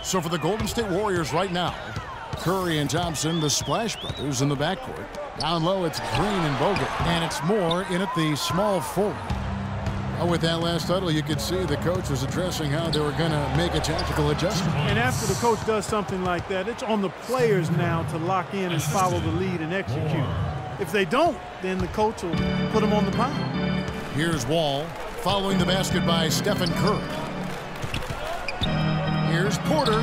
So for the Golden State Warriors right now, Curry and Thompson, the Splash Brothers in the backcourt. Down low, it's Green and Bogut. And it's Moore in at the small forward. With that last huddle, you could see the coach was addressing how they were going to make a tactical adjustment. And after the coach does something like that, it's on the players now to lock in and follow the lead and execute. If they don't, then the coach will put them on the pound. Here's Wall, following the basket by Stephen Curry. Here's Porter.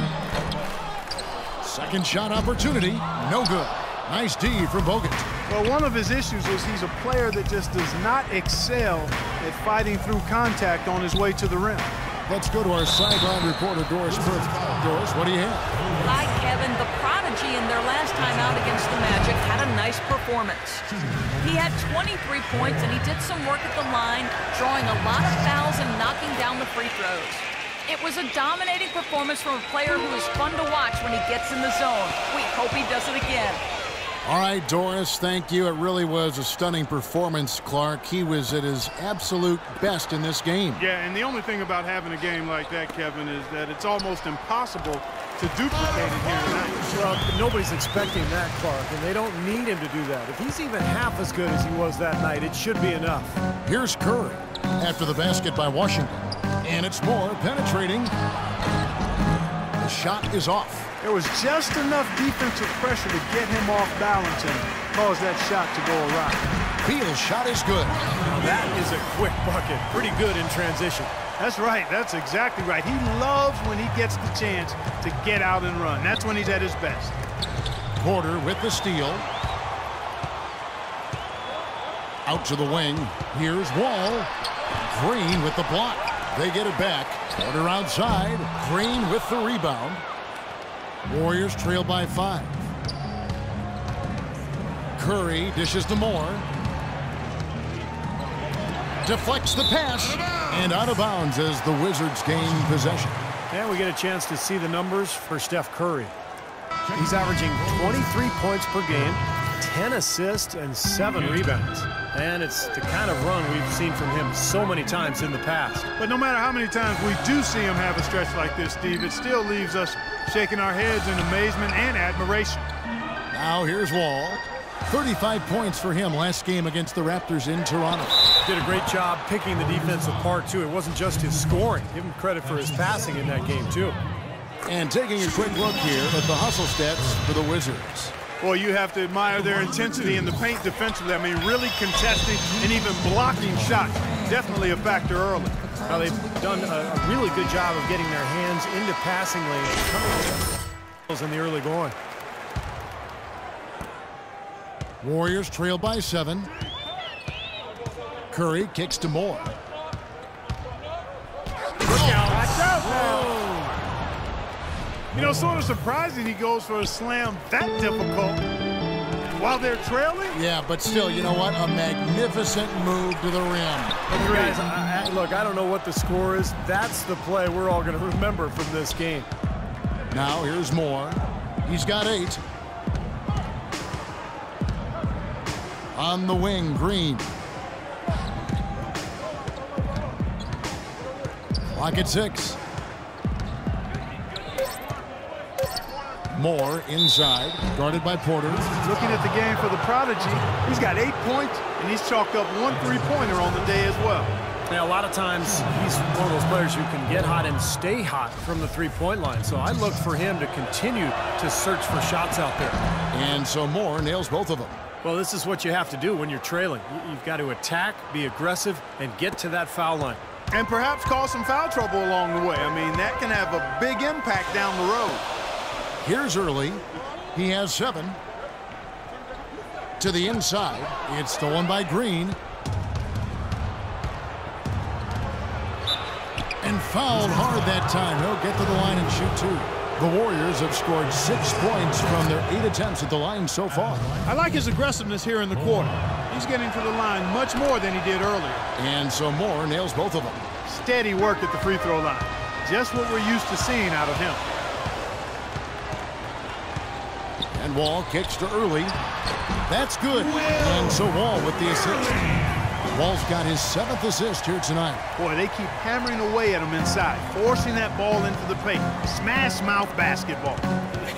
Second shot opportunity, no good. Nice D from Bogut. Well, one of his issues is he's a player that just does not excel at fighting through contact on his way to the rim. Let's go to our sideline reporter, Doris Burke. Doris, what do you have? Hi, Kevin. The Prodigy in their last time out against the Magic had a nice performance. He had 23 points, and he did some work at the line, drawing a lot of fouls and knocking down the free throws. It was a dominating performance from a player who is fun to watch when he gets in the zone. We hope he does it again. All right, Doris, thank you. It really was a stunning performance, Clark. He was at his absolute best in this game. Yeah, and the only thing about having a game like that, Kevin, is that it's almost impossible to duplicate it here tonight. Well, nobody's expecting that, Clark, and they don't need him to do that. If he's even half as good as he was that night, it should be enough. Here's Curry after the basket by Washington. And it's Moore penetrating. The shot is off. There was just enough defensive pressure to get him off balance and cause that shot to go awry. Beal's shot is good. Now that is a quick bucket. Pretty good in transition. That's right. That's exactly right. He loves when he gets the chance to get out and run. That's when he's at his best. Porter with the steal. Out to the wing. Here's Wall. Green with the block. They get it back. Porter outside. Green with the rebound. Warriors trail by 5. Curry dishes to Moore. Deflects the pass. And out of bounds as the Wizards gain possession. And we get a chance to see the numbers for Steph Curry. He's averaging 23 points per game, 10 assists, and 7 rebounds. And it's the kind of run we've seen from him so many times in the past. But no matter how many times we do see him have a stretch like this, Steve, it still leaves us shaking our heads in amazement and admiration. Now here's Wall. 35 points for him last game against the Raptors in Toronto. Did a great job picking the defense apart, too. It wasn't just his scoring. Give him credit for his passing in that game, too. And taking a quick look here at the hustle stats for the Wizards. Well, you have to admire their intensity in the paint defensively. I mean, really contesting and even blocking shots. Definitely a factor early. Now, they've done a really good job of getting their hands into passing lanes in the early going. Warriors trail by 7. Curry kicks to Moore. Look out. Watch out now. You know, sort of surprising he goes for a slam that difficult while they're trailing. Yeah, but still, you know what? A magnificent move to the rim. Look, guys, look, I don't know what the score is. That's the play we're all going to remember from this game. Now here's Moore. He's got 8. On the wing, Green. Clock at 6. Moore inside, guarded by Porter. Looking at the game for the Prodigy, he's got 8 points, and he's chalked up 1 3-pointer on the day as well. Now, a lot of times, he's one of those players who can get hot and stay hot from the three-point line. So I look for him to continue to search for shots out there. And so Moore nails both of them. Well, this is what you have to do when you're trailing. You've got to attack, be aggressive, and get to that foul line. And perhaps cause some foul trouble along the way. I mean, that can have a big impact down the road. Here's Early. He has 7. To the inside. It's stolen by Green. And fouled hard that time. He'll get to the line and shoot 2. The Warriors have scored 6 points from their 8 attempts at the line so far. I like his aggressiveness here in the quarter. He's getting to the line much more than he did earlier. And so Moore nails both of them. Steady work at the free throw line. Just what we're used to seeing out of him. And Wall kicks to Early. That's good. And so Wall with the assist. Wall's got his 7th assist here tonight. Boy, they keep hammering away at him inside, forcing that ball into the paint. Smash mouth basketball.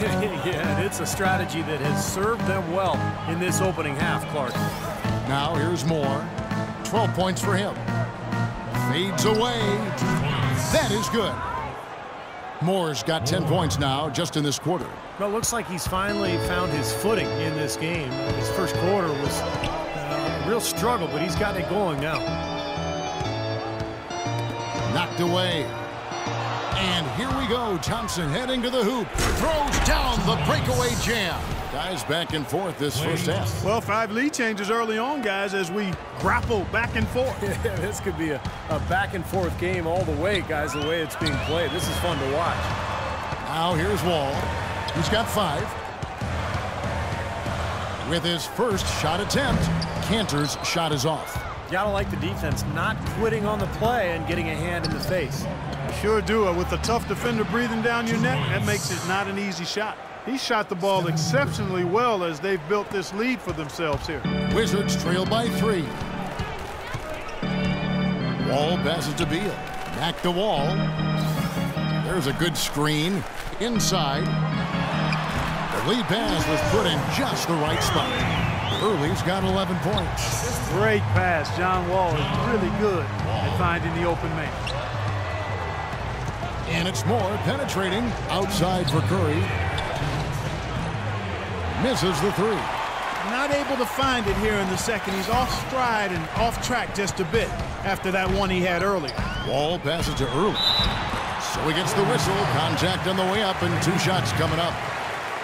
Yeah, it's a strategy that has served them well in this opening half, Clark. Now here's Moore. 12 points for him. Fades away. That is good. Moore's got 10 points now just in this quarter. Well, it looks like he's finally found his footing in this game. His first quarter was a real struggle, but he's gotten it going now. Knocked away. And here we go. Thompson heading to the hoop. Throws down the breakaway jam. Guys back and forth this first half. Well, 5 lead changes early on, guys, as we grapple back and forth. Yeah, this could be a back and forth game all the way, guys, the way it's being played. This is fun to watch. Now here's Wall. He's got 5. With his first shot attempt, Cantor's shot is off. Gotta like the defense not quitting on the play and getting a hand in the face. Sure do. With a tough defender breathing down your neck, that makes it not an easy shot. He shot the ball exceptionally well as they've built this lead for themselves here. Wizards trail by 3. Wall passes to Beal. Back to Wall. There's a good screen. Inside. The lead pass was put in just the right spot. Early's got 11 points. Great pass. John Wall is really good at finding the open man. And it's Moore penetrating outside for Curry. Misses the 3. Not able to find it here in the second. He's off stride and off track just a bit after that one he had earlier. Wall passes to Early. So he gets the whistle. Contact on the way up and 2 shots coming up.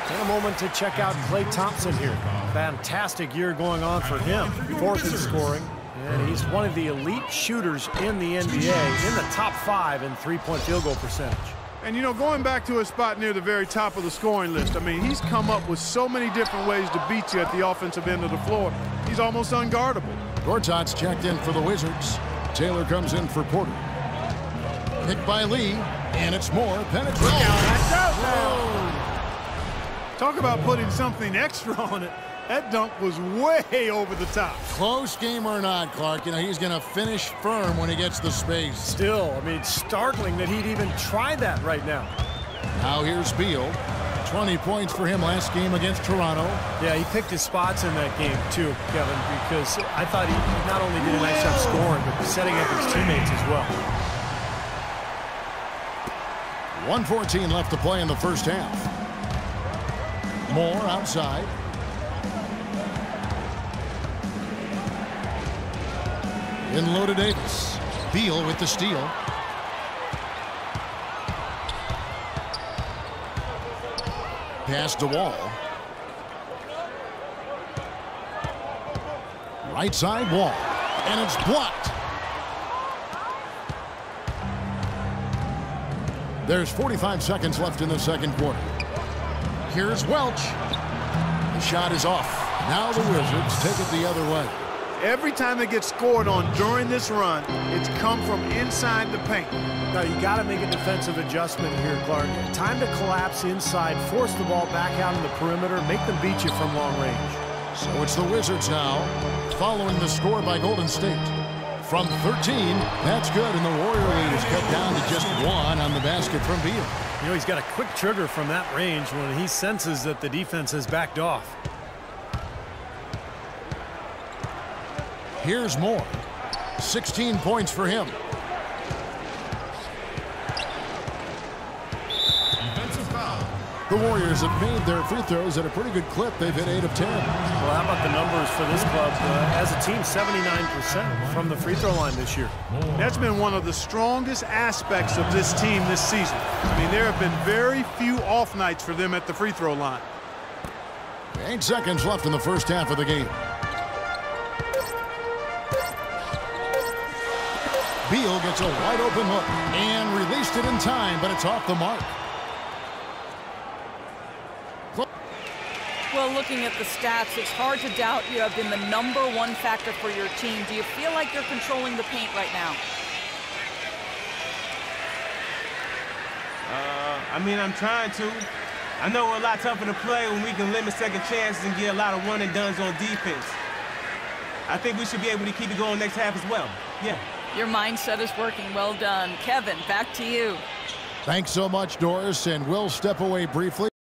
Take a moment to check out Klay Thompson here. Fantastic year going on for him. 4th in scoring. And he's one of the elite shooters in the NBA, in the top 5 in three-point field goal percentage. And, you know, going back to a spot near the very top of the scoring list, I mean, he's come up with so many different ways to beat you at the offensive end of the floor. He's almost unguardable. Gortat's checked in for the Wizards. Taylor comes in for Porter. Picked by Lee, and it's Moore penetrating. Talk about putting something extra on it. That dunk was way over the top. Close game or not, Clark, you know, he's going to finish firm when he gets the space. Still, I mean, it's startling that he'd even try that right now. Now here's Beal. 20 points for him last game against Toronto. Yeah, he picked his spots in that game, too, Kevin, because I thought he not only did a nice job scoring, but setting up his teammates as well. 1:14 left to play in the first half. Moore outside. In low to Davis. Beal with the steal. Pass to Wall. Right side Wall. And it's blocked. There's 45 seconds left in the second quarter. Here's Welch. The shot is off. Now the Wizards take it the other way. Every time they get scored on during this run, it's come from inside the paint. Now, you got to make a defensive adjustment here, Clark. Time to collapse inside, force the ball back out in the perimeter, make them beat you from long range. So it's the Wizards now, following the score by Golden State. From 13, that's good, and the Warrior lead is cut down to just 1 on the basket from Beal. You know, he's got a quick trigger from that range when he senses that the defense has backed off. Here's Moore. 16 points for him. The Warriors have made their free throws at a pretty good clip. They've hit 8 of 10. Well, how about the numbers for this club? As a team, 79% from the free throw line this year. That's been one of the strongest aspects of this team this season. I mean, there have been very few off nights for them at the free throw line. 8 seconds left in the first half of the game. Beal gets a wide open look and released it in time, but it's off the mark. Well, looking at the stats, it's hard to doubt you have been the #1 factor for your team. Do you feel like you're controlling the paint right now? I mean, I'm trying to. I know we're a lot tougher to play when we can limit second chances and get a lot of one-and-dones on defense. I think we should be able to keep it going next half as well. Yeah. Your mindset is working. Well done. Kevin, back to you. Thanks so much, Doris, and we'll step away briefly.